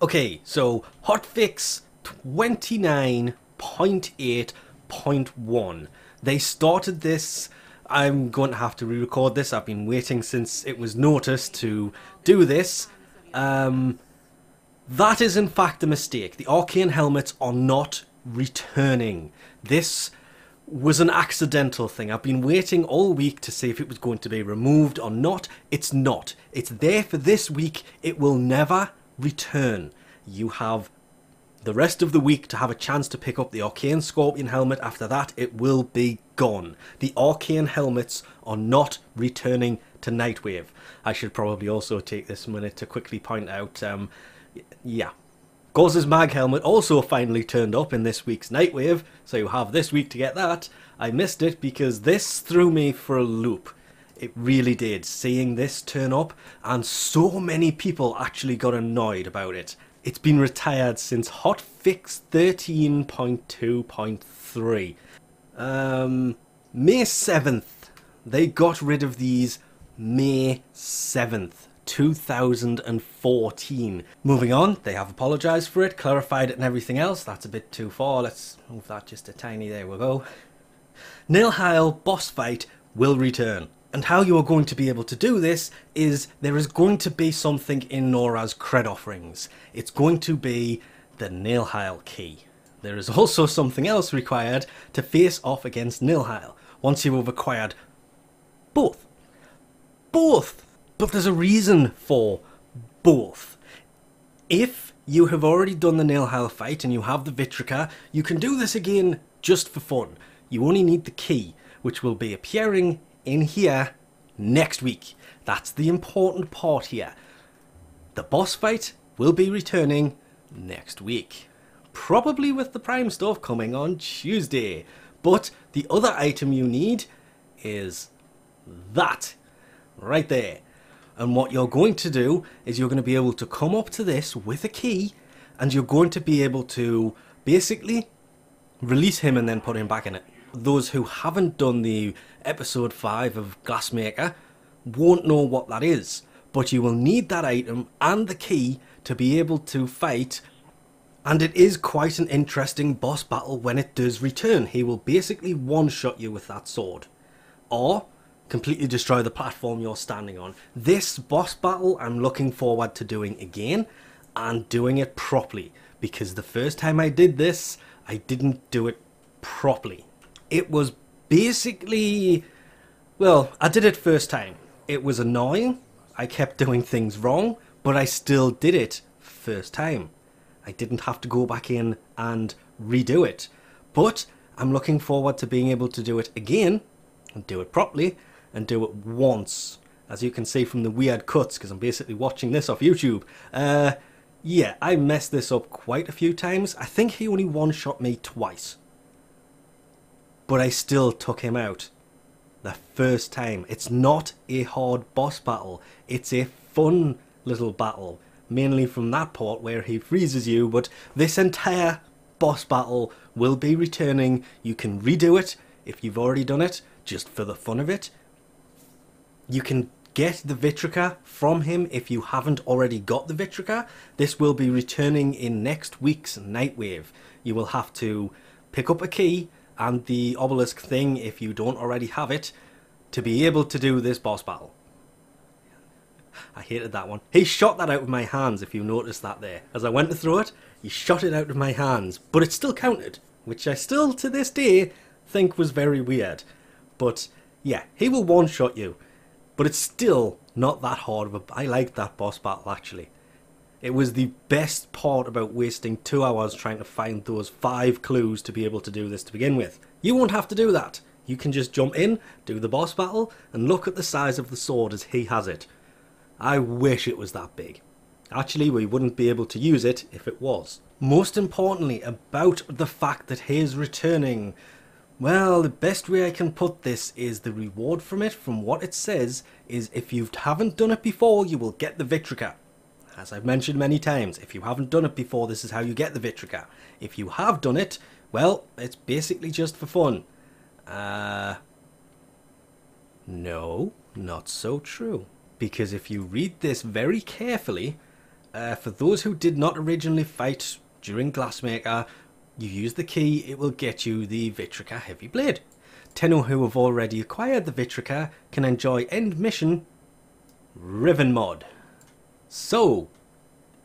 Okay, so Hotfix 29.8.1. They started this. I'm going to have to re-record this. I've been waiting since it was noticed to do this. That is in fact a mistake. The Arcane helmets are not returning. This was an accidental thing. I've been waiting all week to see if it was going to be removed or not. It's not. It's there for this week. It will never return. You have the rest of the week to have a chance to pick up the Arcane Scorpion helmet. After that, it will be gone. The Arcane helmets are not returning to Nightwave. I should probably also take this minute to quickly point out, Gauze's Mag helmet also finally turned up in this week's Nightwave, so you have this week to get that. I missed it because this threw me for a loop. It really did, seeing this turn up, and so many people actually got annoyed about it. It's been retired since Hotfix 13.2.3. May 7th, they got rid of these May 7th. 2014. Moving on, they have apologised for it, clarified it and everything else. That's a bit too far. Let's move that just a tiny, there we go. Nihil boss fight will return. And how you are going to be able to do this is there is going to be something in Nora's Cred Offerings. It's going to be the Nihil Key. There is also something else required to face off against Nihil once you have acquired both. But there's a reason for both. If you have already done the Nihil fight and you have the Vitrica, you can do this again just for fun. You only need the key, which will be appearing in here next week. That's the important part here. The boss fight will be returning next week. Probably with the Prime stuff coming on Tuesday. But the other item you need is that right there. And what you're going to do is you're going to be able to come up to this with a key, and you're going to be able to basically release him and then put him back in it. Those who haven't done the episode 5 of Glassmaker won't know what that is, but you will need that item and the key to be able to fight, and it is quite an interesting boss battle when it does return. He will basically one-shot you with that sword, or completely destroy the platform you're standing on. This boss battle I'm looking forward to doing again, and doing it properly, because the first time I did this, I didn't do it properly. It was basically, well, I did it first time. It was annoying, I kept doing things wrong, but I still did it first time. I didn't have to go back in and redo it. But I'm looking forward to being able to do it again, and do it properly, and do it once. As you can see from the weird cuts, because I'm basically watching this off YouTube. Yeah, I messed this up quite a few times. I think he only one-shot me twice. But I still took him out the first time. It's not a hard boss battle. It's a fun little battle. Mainly from that part where he freezes you, but this entire boss battle will be returning. You can redo it if you've already done it, just for the fun of it. You can get the Vitrica from him if you haven't already got the Vitrica. This will be returning in next week's Nightwave. You will have to pick up a key and the obelisk thing if you don't already have it to be able to do this boss battle. I hated that one. He shot that out of my hands, if you noticed that there. As I went to throw it, he shot it out of my hands, but it still counted, which I still to this day think was very weird. But yeah, he will one-shot you. But it's still not that hard of a... I liked that boss battle, actually. It was the best part about wasting 2 hours trying to find those 5 clues to be able to do this to begin with. You won't have to do that. You can just jump in, do the boss battle, and look at the size of the sword as he has it. I wish it was that big. Actually, we wouldn't be able to use it if it was. Most importantly, about the fact that he is returning... Well, the best way I can put this is the reward from it, from what it says, is if you haven't done it before, you will get the Vitrica. As I've mentioned many times, if you haven't done it before, this is how you get the Vitrica. If you have done it, well, it's basically just for fun. No, not so true. Because if you read this very carefully, For those who did not originally fight during Glassmaker, you use the key, it will get you the Vitrica Heavy Blade. Tenno who have already acquired the Vitrica can enjoy end mission Riven mod. So,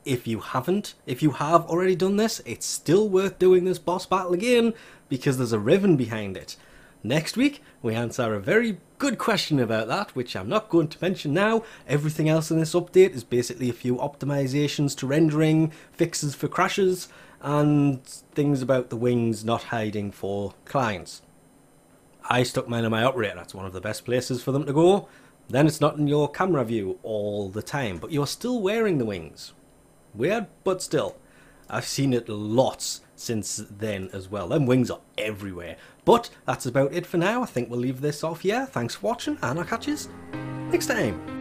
if you have already done this, it's still worth doing this boss battle again because there's a Riven behind it. Next week, we answer a very good question about that, which I'm not going to mention now. Everything else in this update is basically a few optimizations to rendering, fixes for crashes, and things about the wings not hiding for clients. I stuck mine on my operator, that's one of the best places for them to go. Then it's not in your camera view all the time, but you're still wearing the wings. Weird, but still. I've seen it lots since then as well. Them wings are everywhere. But that's about it for now. I think we'll leave this off here. Thanks for watching, and I'll catch you next time.